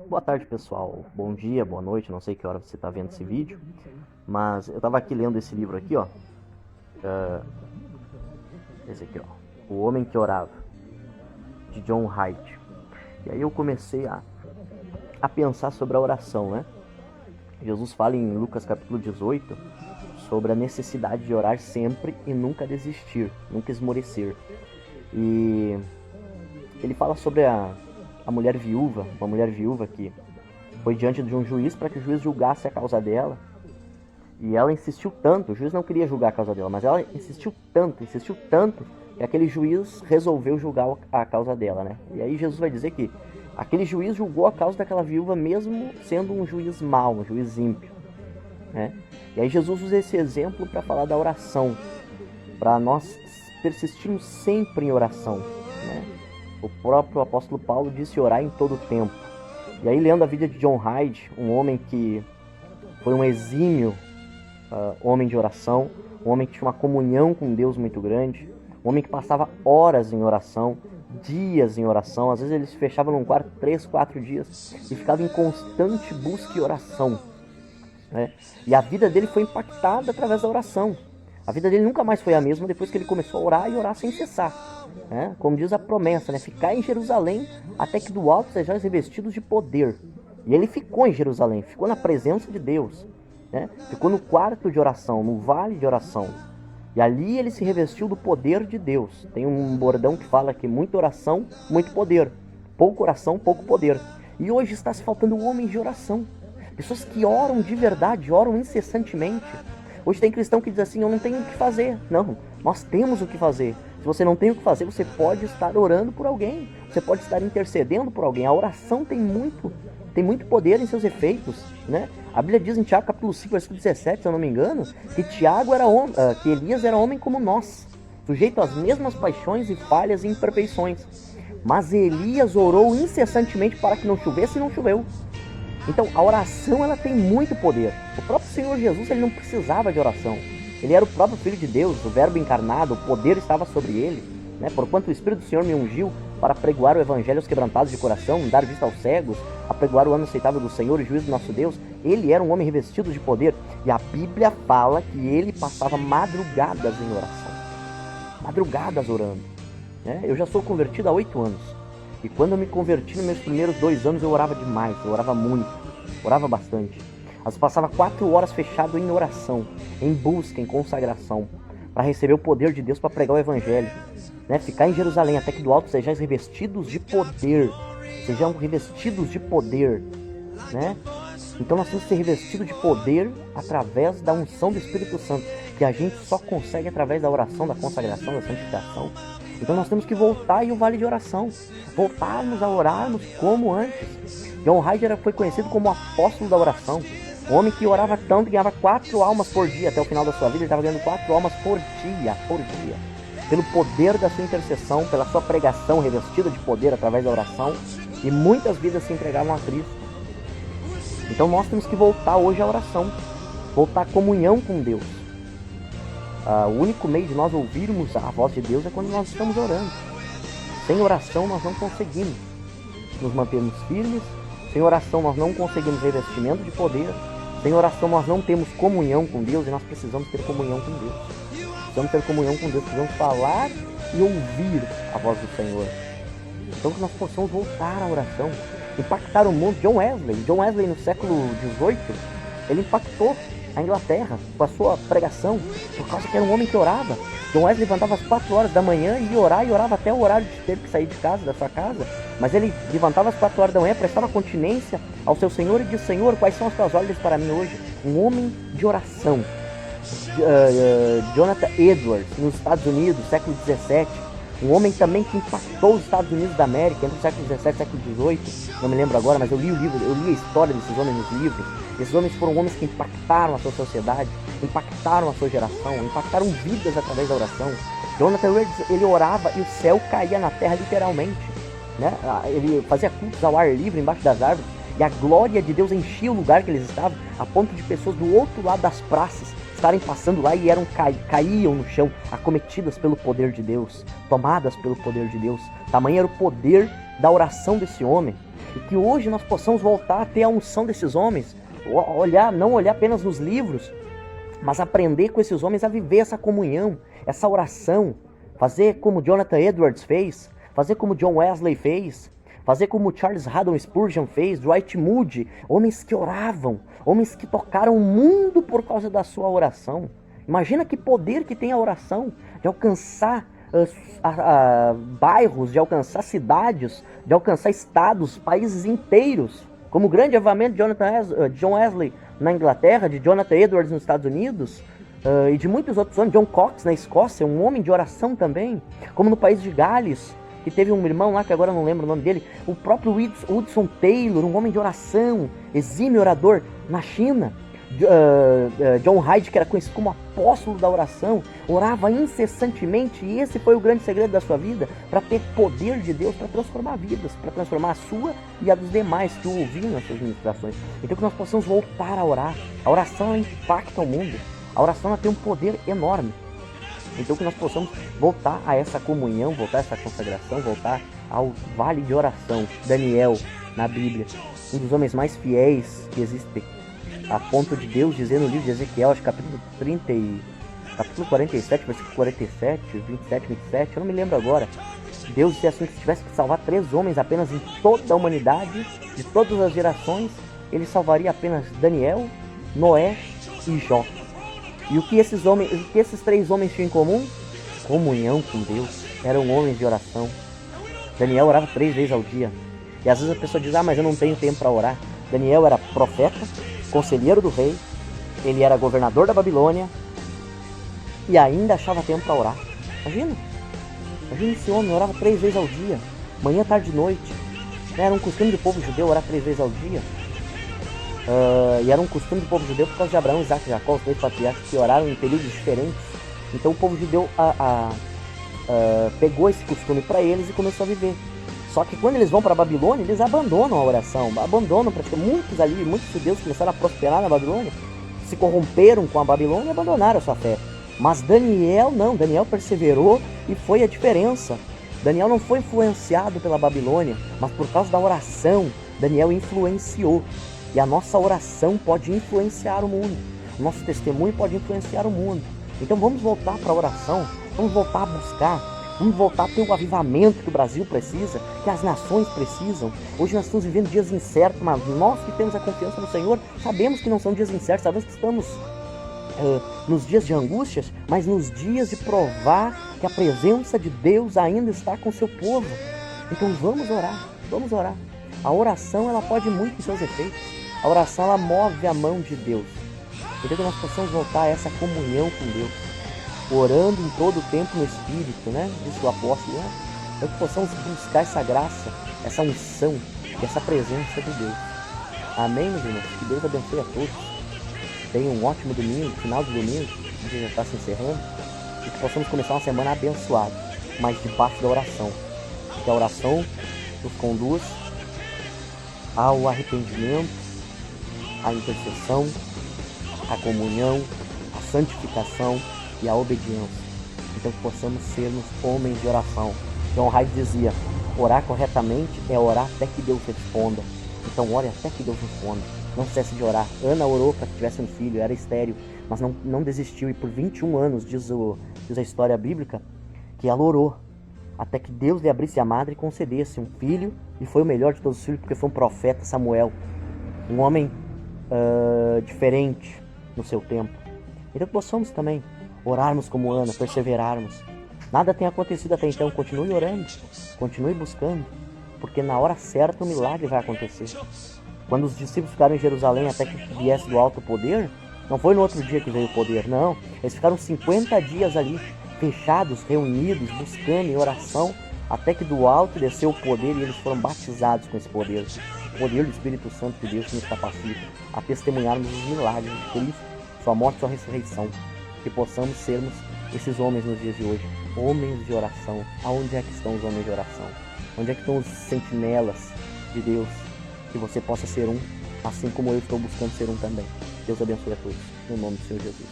Boa tarde, pessoal. Bom dia, boa noite. Não sei que hora você está vendo esse vídeo, mas eu estava aqui lendo esse livro aqui, ó. Esse aqui, ó. O Homem que Orava, de John Hyde. E aí eu comecei a pensar sobre a oração, né? Jesus fala em Lucas capítulo 18 sobre a necessidade de orar sempre e nunca desistir, nunca esmorecer. E ele fala sobre a mulher viúva, uma mulher viúva que foi diante de um juiz para que o juiz julgasse a causa dela. E ela insistiu tanto, o juiz não queria julgar a causa dela, mas ela insistiu tanto, que aquele juiz resolveu julgar a causa dela, né? E aí Jesus vai dizer que aquele juiz julgou a causa daquela viúva mesmo sendo um juiz mau, um juiz ímpio, né? E aí Jesus usa esse exemplo para falar da oração, para nós persistirmos sempre em oração, né? O próprio apóstolo Paulo disse orar em todo o tempo. E aí, lendo a vida de John Hyde, um homem que foi um exímio homem de oração, um homem que tinha uma comunhão com Deus muito grande, um homem que passava horas em oração, dias em oração, às vezes ele se fechava num quarto 3, 4 dias e ficava em constante busca e oração, né? E a vida dele foi impactada através da oração. A vida dele nunca mais foi a mesma depois que ele começou a orar e orar sem cessar, né? Como diz a promessa, né? Ficar em Jerusalém até que do alto sejais revestidos de poder. E ele ficou em Jerusalém, ficou na presença de Deus, né? Ficou no quarto de oração, no vale de oração. E ali ele se revestiu do poder de Deus. Tem um bordão que fala que muita oração, muito poder. Pouca oração, pouco poder. E hoje está se faltando homens de oração. Pessoas que oram de verdade, oram incessantemente. Hoje tem cristão que diz assim, eu não tenho o que fazer. Não, nós temos o que fazer. Se você não tem o que fazer, você pode estar orando por alguém. Você pode estar intercedendo por alguém. A oração tem muito poder em seus efeitos, né? A Bíblia diz em Tiago capítulo 5, versículo 17, se eu não me engano, que que Elias era homem como nós, sujeito às mesmas paixões e falhas e imperfeições. Mas Elias orou incessantemente para que não chovesse e não choveu. Então, a oração ela tem muito poder. O próprio Senhor Jesus ele não precisava de oração. Ele era o próprio Filho de Deus, o Verbo encarnado, o poder estava sobre ele, né? Porquanto o Espírito do Senhor me ungiu para pregoar o Evangelho aos quebrantados de coração, dar vista aos cegos, a pregoar o ano aceitável do Senhor e juízo do nosso Deus. Ele era um homem revestido de poder. E a Bíblia fala que ele passava madrugadas em oração. Madrugadas orando, né? Eu já sou convertido há 8 anos. E quando eu me converti nos meus primeiros 2 anos, eu orava demais, eu orava muito, orava bastante. Às vezes passava 4 horas fechado em oração, em busca, em consagração, para receber o poder de Deus para pregar o Evangelho, né? Ficar em Jerusalém até que do alto sejais revestidos de poder, sejam revestidos de poder, né? Então nós temos que ser revestidos de poder através da unção do Espírito Santo, que a gente só consegue através da oração, da consagração, da santificação. Então nós temos que voltar em um vale de oração, voltarmos a orarmos como antes. John Hyde foi conhecido como o apóstolo da oração, um homem que orava tanto que ganhava 4 almas por dia. Até o final da sua vida ele estava ganhando 4 almas por dia, pelo poder da sua intercessão, pela sua pregação revestida de poder através da oração, e muitas vidas se entregavam a Cristo. Então nós temos que voltar hoje à oração, voltar à comunhão com Deus. O único meio de nós ouvirmos a voz de Deus é quando nós estamos orando. Sem oração nós não conseguimos nos mantermos firmes. Sem oração nós não conseguimos revestimento de poder. Sem oração nós não temos comunhão com Deus, e nós precisamos ter comunhão com Deus. Precisamos ter comunhão com Deus, precisamos falar e ouvir a voz do Senhor. Então que nós possamos voltar à oração, impactar o mundo. John Wesley no século XVIII, ele impactou a Inglaterra com a sua pregação, por causa que era um homem que orava. John Wesley levantava às 4 horas da manhã e ia orar, e orava até o horário de ter que sair de casa, da sua casa. Mas ele levantava às 4 horas da manhã, prestava continência ao seu Senhor e disse: Senhor, quais são as tuas ordens para mim hoje? Um homem de oração. Jonathan Edwards, nos Estados Unidos, século XVII, um homem também que impactou os Estados Unidos da América entre o século XVII e o século XVIII, não me lembro agora, mas eu li o livro, eu li a história desses homens nos livros. Esses homens foram homens que impactaram a sua sociedade, impactaram a sua geração, impactaram vidas através da oração. Jonathan Edwards, ele orava e o céu caía na terra literalmente, né? Ele fazia cultos ao ar livre embaixo das árvores, e a glória de Deus enchia o lugar que eles estavam, a ponto de pessoas do outro lado das praças estarem passando lá e caíam no chão, acometidas pelo poder de Deus, tomadas pelo poder de Deus. Tamanho era o poder da oração desse homem. E que hoje nós possamos voltar a ter a unção desses homens, não olhar apenas nos livros, mas aprender com esses homens a viver essa comunhão, essa oração, fazer como Jonathan Edwards fez, fazer como John Wesley fez, fazer como Charles Haddon Spurgeon fez, Dwight Moody, homens que oravam, homens que tocaram o mundo por causa da sua oração. Imagina que poder que tem a oração, de alcançar bairros, de alcançar cidades, de alcançar estados, países inteiros, como o grande avivamento de John Wesley na Inglaterra, de Jonathan Edwards nos Estados Unidos, e de muitos outros homens, John Cox na Escócia, um homem de oração também, como no país de Gales, que teve um irmão lá, que agora eu não lembro o nome dele, o próprio Hudson Taylor, um homem de oração, exímio orador, na China. John Hyde, que era conhecido como apóstolo da oração, orava incessantemente, e esse foi o grande segredo da sua vida, para ter poder de Deus, para transformar vidas, para transformar a sua e a dos demais que o ouviam nas suas ministrações. Então que nós possamos voltar a orar. A oração impacta o mundo, a oração tem um poder enorme. Então que nós possamos voltar a essa comunhão, voltar a essa consagração, voltar ao vale de oração. Daniel, na Bíblia, um dos homens mais fiéis que existem, a ponto de Deus dizer no livro de Ezequiel, acho que capítulo 47, versículo 47, 27, 27, eu não me lembro agora. Deus disse assim, que se tivesse que salvar 3 homens apenas em toda a humanidade, de todas as gerações, ele salvaria apenas Daniel, Noé e Jó. E o que esses 3 homens tinham em comum? Comunhão com Deus. Eram homens de oração. Daniel orava 3 vezes ao dia. E às vezes a pessoa diz, mas eu não tenho tempo para orar. Daniel era profeta, conselheiro do rei, ele era governador da Babilônia e ainda achava tempo para orar. Imagina esse homem, orava 3 vezes ao dia, manhã, tarde e noite. Era um costume do povo judeu orar 3 vezes ao dia. E era um costume do povo judeu por causa de Abraão, Isaac e Jacó, os 2 patriarcas que oraram em períodos diferentes. Então o povo judeu pegou esse costume para eles e começou a viver. Só que quando eles vão para a Babilônia, eles abandonam a oração, abandonam praticamente. Muitos judeus começaram a prosperar na Babilônia, se corromperam com a Babilônia e abandonaram a sua fé. Mas Daniel não, Daniel perseverou e foi a diferença. Daniel não foi influenciado pela Babilônia, mas por causa da oração, Daniel influenciou. E a nossa oração pode influenciar o mundo, o nosso testemunho pode influenciar o mundo. Então vamos voltar para a oração, vamos voltar a buscar. Vamos voltar a ter o avivamento que o Brasil precisa, que as nações precisam. Hoje nós estamos vivendo dias incertos, mas nós que temos a confiança no Senhor, sabemos que não são dias incertos, sabemos que estamos nos dias de angústias, mas nos dias de provar que a presença de Deus ainda está com o seu povo. Então vamos orar, vamos orar. A oração, ela pode muito em seus efeitos. A oração, ela move a mão de Deus. Então que nós possamos voltar a essa comunhão com Deus, orando em todo o tempo no Espírito, né? Diz o apóstolo, né? Então que possamos buscar essa graça, essa unção e essa presença de Deus. Amém, meus irmãos? Que Deus abençoe a todos. Tenham um ótimo domingo, final de domingo, a gente já está se encerrando, e que possamos começar uma semana abençoada, mas debaixo da oração. Porque a oração nos conduz ao arrependimento, à intercessão, à comunhão, à santificação e à obediência. Então que possamos sermos homens de oração. John Hyde dizia, orar corretamente é orar até que Deus responda. Então ore até que Deus responda. Não cesse de orar. Ana orou para que tivesse um filho, era estéril, mas não desistiu. E por 21 anos, diz a história bíblica, que ela orou até que Deus lhe abrisse a madre e concedesse um filho. E foi o melhor de todos os filhos, porque foi um profeta, Samuel. Um homem diferente no seu tempo. Então que possamos também orarmos como Ana, perseverarmos. Nada tem acontecido até então, continue orando, continue buscando, porque na hora certa o milagre vai acontecer. Quando os discípulos ficaram em Jerusalém até que viesse do alto o poder, não foi no outro dia que veio o poder, não. Eles ficaram 50 dias ali, fechados, reunidos, buscando em oração, até que do alto desceu o poder e eles foram batizados com esse poder. O poder do Espírito Santo de Deus que nos capacita a testemunharmos os milagres de Cristo, sua morte e sua ressurreição. Que possamos sermos esses homens nos dias de hoje, homens de oração. Aonde é que estão os homens de oração? Onde é que estão os sentinelas de Deus? Que você possa ser um, assim como eu estou buscando ser um também. Deus abençoe a todos, no nome do Senhor Jesus.